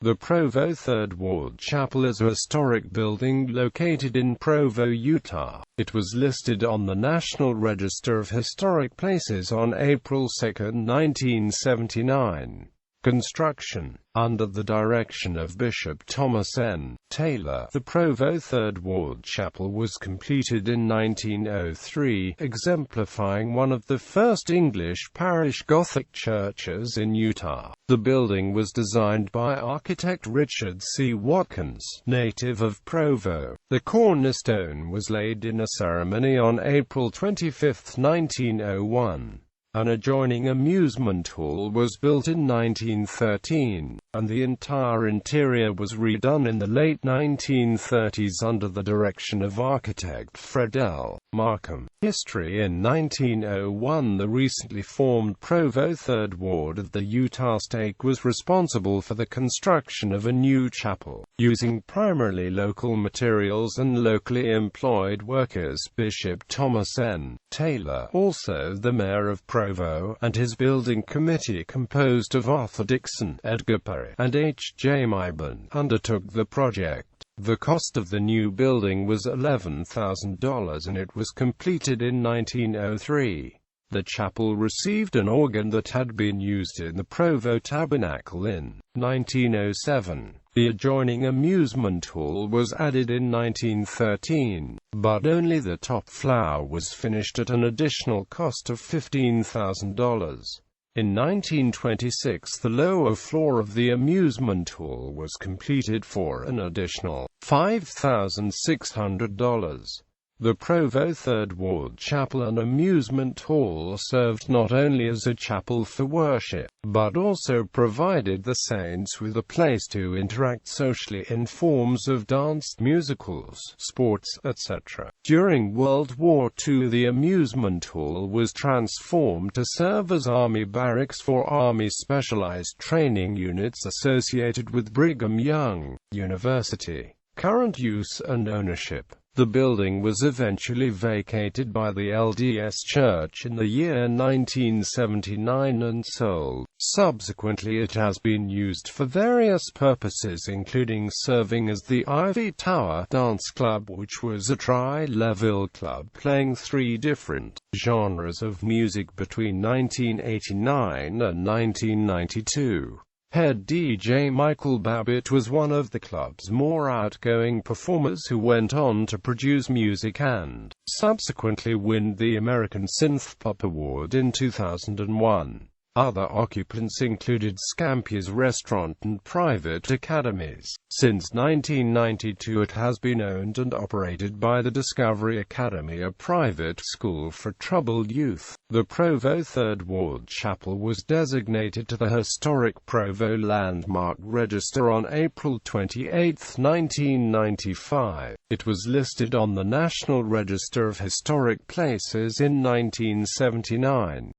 The Provo Third Ward Chapel is a historic building located in Provo, Utah. It was listed on the National Register of Historic Places on April 2, 1979. Construction, under the direction of Bishop Thomas N. Taylor, the Provo Third Ward Chapel was completed in 1903, exemplifying one of the first English parish Gothic churches in Utah. The building was designed by architect Richard C. Watkins, native of Provo. The cornerstone was laid in a ceremony on April 25, 1901. An adjoining amusement hall was built in 1913, and the entire interior was redone in the late 1930s under the direction of architect Fred L. Markham. History: in 1901, the recently formed Provo Third Ward of the Utah.It was responsible for the construction of a new chapel, using primarily local materials and locally employed workers. Bishop Thomas N. Taylor, also the mayor of Provo, and his building committee, composed of Arthur Dixon, Edgar Perry, and H. J. Myburn, undertook the project. The cost of the new building was $11,000 and it was completed in 1903. The chapel received an organ that had been used in the Provo Tabernacle in 1907. The adjoining amusement hall was added in 1913, but only the top floor was finished at an additional cost of $15,000. In 1926, the lower floor of the amusement hall was completed for an additional $5,600. The Provo Third Ward Chapel and Amusement Hall served not only as a chapel for worship, but also provided the saints with a place to interact socially in forms of dance, musicals, sports, etc. During World War II, the amusement hall was transformed to serve as Army barracks for Army specialized training units associated with Brigham Young University. Current use and ownership. The building was eventually vacated by the LDS Church in the year 1979 and sold. Subsequently, it has been used for various purposes, including serving as the Ivy Tower Dance Club, which was a tri-level club playing three different genres of music between 1989 and 1992. Head DJ Michael Babbitt was one of the club's more outgoing performers who went on to produce music and subsequently win the American Synth Pop Award in 2001. Other occupants included Scampi's Restaurant and private academies. Since 1992, it has been owned and operated by the Discovery Academy, a private school for troubled youth. The Provo Third Ward Chapel was designated to the Historic Provo Landmark Register on April 28, 1995. It was listed on the National Register of Historic Places in 1979.